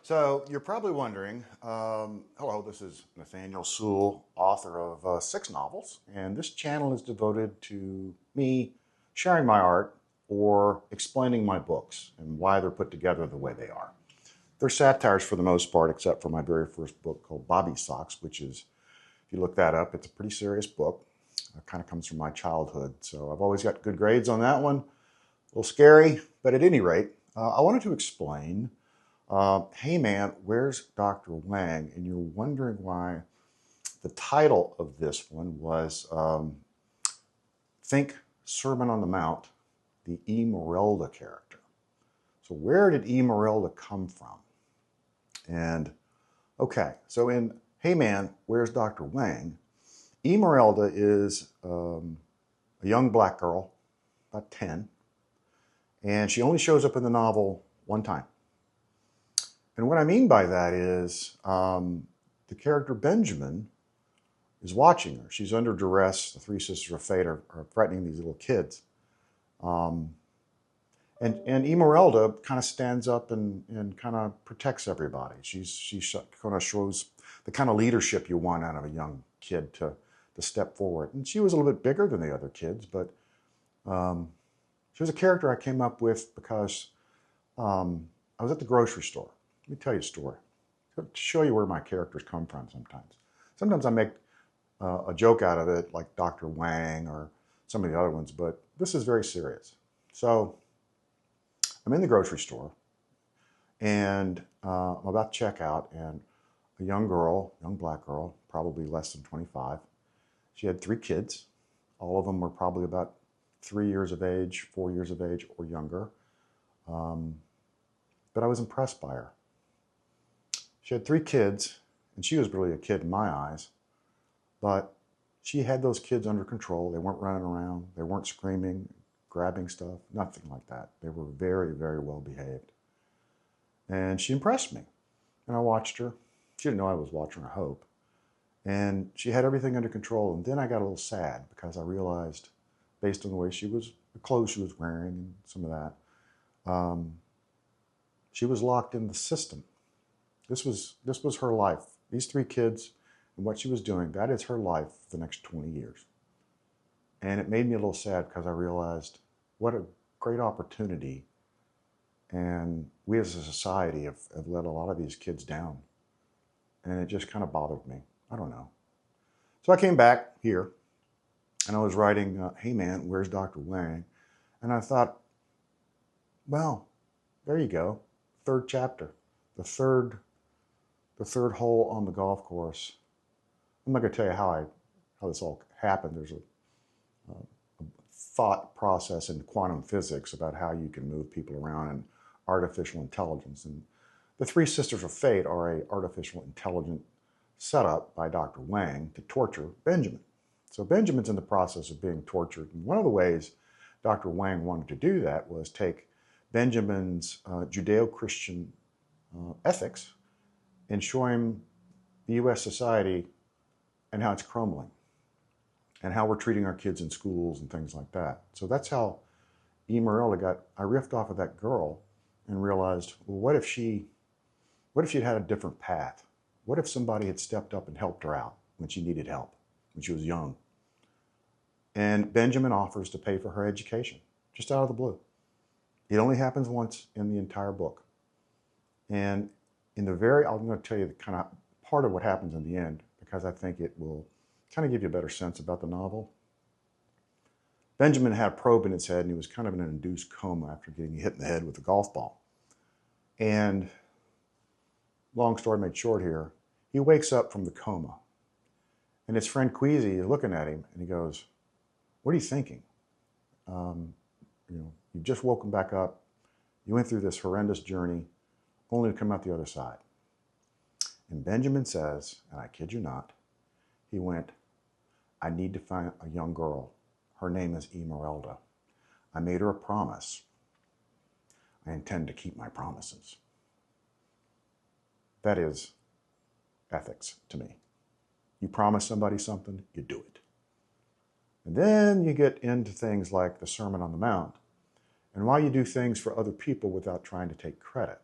So you're probably wondering, hello, this is Nathaniel Sewell, author of 6 novels, and this channel is devoted to me sharing my art or explaining my books and why they're put together the way they are. They're satires for the most part, except for my very first book called Bobby Socks, which is, if you look that up, it's a pretty serious book. It kind of comes from my childhood, so I've always got good grades on that one. A little scary, but at any rate, I wanted to explain hey man, where's Dr. Huang? And you're wondering why the title of this one was Think Sermon on the Mount, the E-Merelda character. So where did E-Merelda come from? And okay, so in Hey Man, Where's Dr. Huang? E-Merelda is a young black girl, about 10, and she only shows up in the novel one time. And what I mean by that is the character Benjamin is watching her. She's under duress. The 3 Sisters of Fate are threatening these little kids. And E-Merelda kind of stands up and kind of protects everybody. She kind of shows the kind of leadership you want out of a young kid to step forward. And she was a little bit bigger than the other kids, but she was a character I came up with because I was at the grocery store. Let me tell you a story to show you where my characters come from sometimes. Sometimes I make a joke out of it, like Dr. Huang or some of the other ones, but this is very serious. So I'm in the grocery store, and I'm about to check out, and a young black girl, probably less than 25, she had 3 kids. All of them were probably about 3 years of age, 4 years of age, or younger. But I was impressed by her. She had 3 kids, and she was really a kid in my eyes, but she had those kids under control. They weren't running around. They weren't screaming, grabbing stuff, nothing like that. They were very, very well behaved. And she impressed me. And I watched her. She didn't know I was watching her, I hope. And she had everything under control. And then I got a little sad because I realized, based on the way the clothes she was wearing and some of that, she was locked in the system. This was her life. These 3 kids and what she was doing, that is her life for the next 20 years. And it made me a little sad because I realized what a great opportunity. And we as a society have let a lot of these kids down. And it just kind of bothered me. I don't know. So I came back here and I was writing, Hey Man, Where's Dr. Huang? And I thought, well, there you go. 3rd chapter. The third hole on the golf course. I'm not going to tell you how this all happened. There's a thought process in quantum physics about how you can move people around and artificial intelligence. And the 3 Sisters of Fate are an artificial intelligence set up by Dr. Huang to torture Benjamin. So Benjamin's in the process of being tortured. And one of the ways Dr. Huang wanted to do that was take Benjamin's Judeo-Christian ethics and show him the U.S. society and how it's crumbling and how we're treating our kids in schools and things like that. So that's how E-Merelda I riffed off of that girl and realized, well, what if she'd had a different path? What if somebody had stepped up and helped her out when she needed help, when she was young? And Benjamin offers to pay for her education, just out of the blue. It only happens once in the entire book. And I'm going to tell you the kind of part of what happens in the end, because I think it will kind of give you a better sense about the novel. Benjamin had a probe in his head, and he was kind of in an induced coma after getting hit in the head with a golf ball. And long story made short here, he wakes up from the coma. And his friend Queasy is looking at him, and he goes, what are you thinking? You've just woken back up. You went through this horrendous journey only to come out the other side. And Benjamin says, and I kid you not, he went, I need to find a young girl. Her name is E-Merelda. I made her a promise. I intend to keep my promises. That is ethics to me. You promise somebody something, you do it. And then you get into things like the Sermon on the Mount, and why you do things for other people without trying to take credit.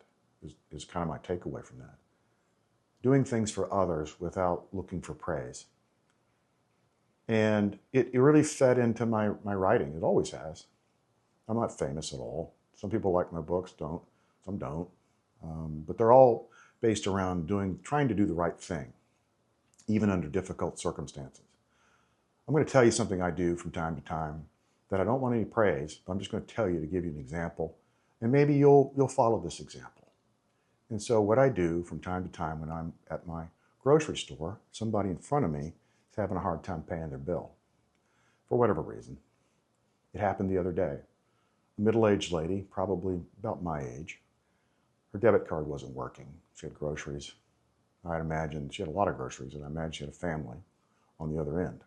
is kind of my takeaway from that. Doing things for others without looking for praise. And it really fed into my writing. It always has. I'm not famous at all. Some people like my books, some don't. But they're all based around trying to do the right thing, even under difficult circumstances. I'm going to tell you something I do from time to time that I don't want any praise, but I'm just going to tell you to give you an example, and maybe you'll follow this example. And so what I do from time to time when I'm at my grocery store, somebody in front of me is having a hard time paying their bill for whatever reason. It happened the other day. A middle-aged lady, probably about my age, her debit card wasn't working. She had groceries. I'd imagine she had a lot of groceries, and I imagine she had a family on the other end.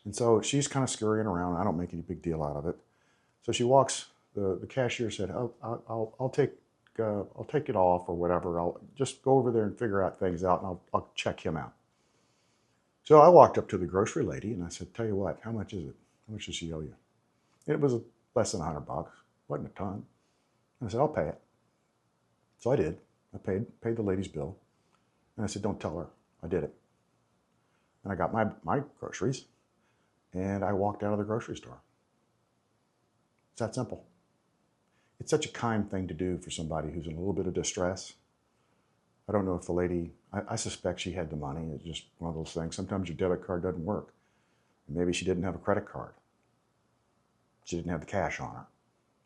And so she's kind of scurrying around. I don't make any big deal out of it. So she walks. The cashier said, "Oh, I'll take it off or whatever. I'll just go over there and figure out things out, and I'll check him out." So I walked up to the grocery lady and I said, "Tell you what, how much is it? How much does she owe you?" And it was less than $100. Wasn't a ton. And I said, "I'll pay it." So I did. I paid the lady's bill, and I said, "Don't tell her I did it." And I got my groceries. And I walked out of the grocery store. It's that simple. It's such a kind thing to do for somebody who's in a little bit of distress. I don't know if the lady, I suspect she had the money. It's just one of those things. Sometimes your debit card doesn't work. Maybe she didn't have a credit card. She didn't have the cash on her.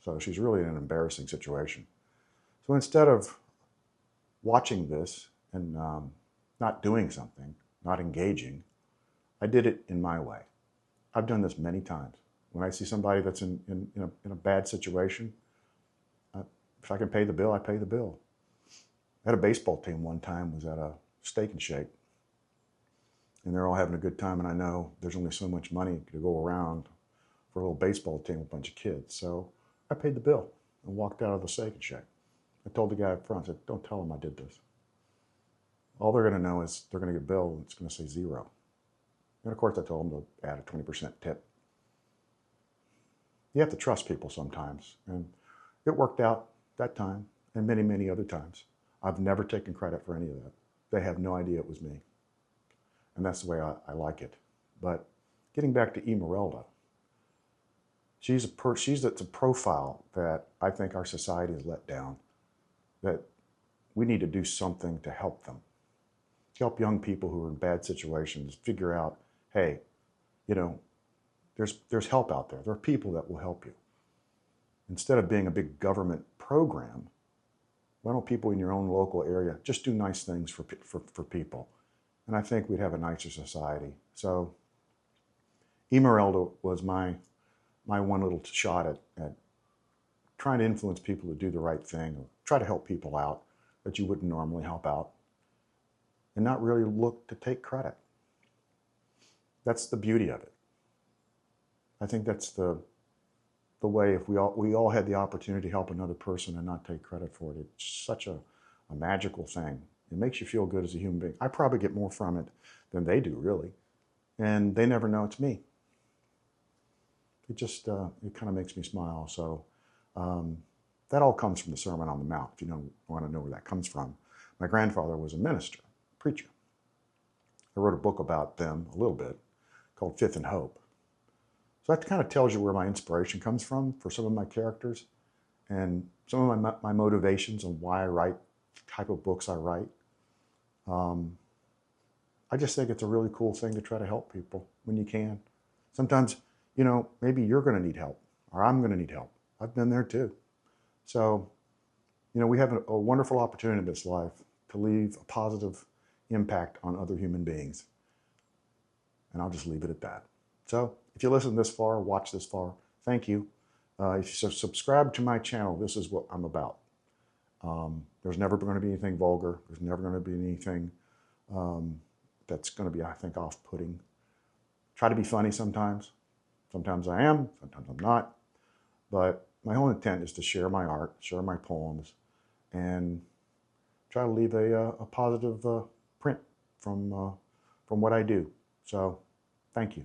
So she's really in an embarrassing situation. So instead of watching this and not doing something, not engaging, I did it in my way. I've done this many times. When I see somebody that's in a bad situation, if I can pay the bill, I pay the bill. I had a baseball team one time, was at a Steak and Shake, and they're all having a good time, and I know there's only so much money to go around for a little baseball team with a bunch of kids. So I paid the bill and walked out of the Steak and Shake. I told the guy up front, I said, "Don't tell them I did this. All they're going to know is they're going to get a bill and it's going to say 0. And of course, I told them to add a 20% tip. You have to trust people sometimes. And it worked out that time and many, many other times. I've never taken credit for any of that. They have no idea it was me. And that's the way I like it. But getting back to E-Merelda, she's a profile that I think our society has let down, that we need to do something to help them. To help young people who are in bad situations figure out, hey, there's help out there. There are people that will help you. Instead of being a big government program, why don't people in your own local area just do nice things for people? And I think we'd have a nicer society. So E-Merelda was my one little shot at trying to influence people to do the right thing, or try to help people out that you wouldn't normally help out, and not really look to take credit. That's the beauty of it. I think that's the way, if we all had the opportunity to help another person and not take credit for it. It's such a magical thing. It makes you feel good as a human being. I probably get more from it than they do, really. And they never know it's me. It just, it kind of makes me smile. So that all comes from the Sermon on the Mount, if you want to know where that comes from. My grandfather was a minister, a preacher. I wrote a book about them a little bit called Fifth and Hope. So that kind of tells you where my inspiration comes from for some of my characters and some of my motivations on why I write the type of books I write. I just think it's a really cool thing to try to help people when you can. Sometimes, maybe you're going to need help, or I'm going to need help. I've been there too. So, we have a wonderful opportunity in this life to leave a positive impact on other human beings. And I'll just leave it at that. So if you listen this far, watch this far, thank you. If you subscribe to my channel, this is what I'm about. There's never going to be anything vulgar. There's never going to be anything that's going to be, I think, off-putting. Try to be funny sometimes. Sometimes I am, sometimes I'm not. But my whole intent is to share my art, share my poems, and try to leave a positive print from what I do. So, thank you.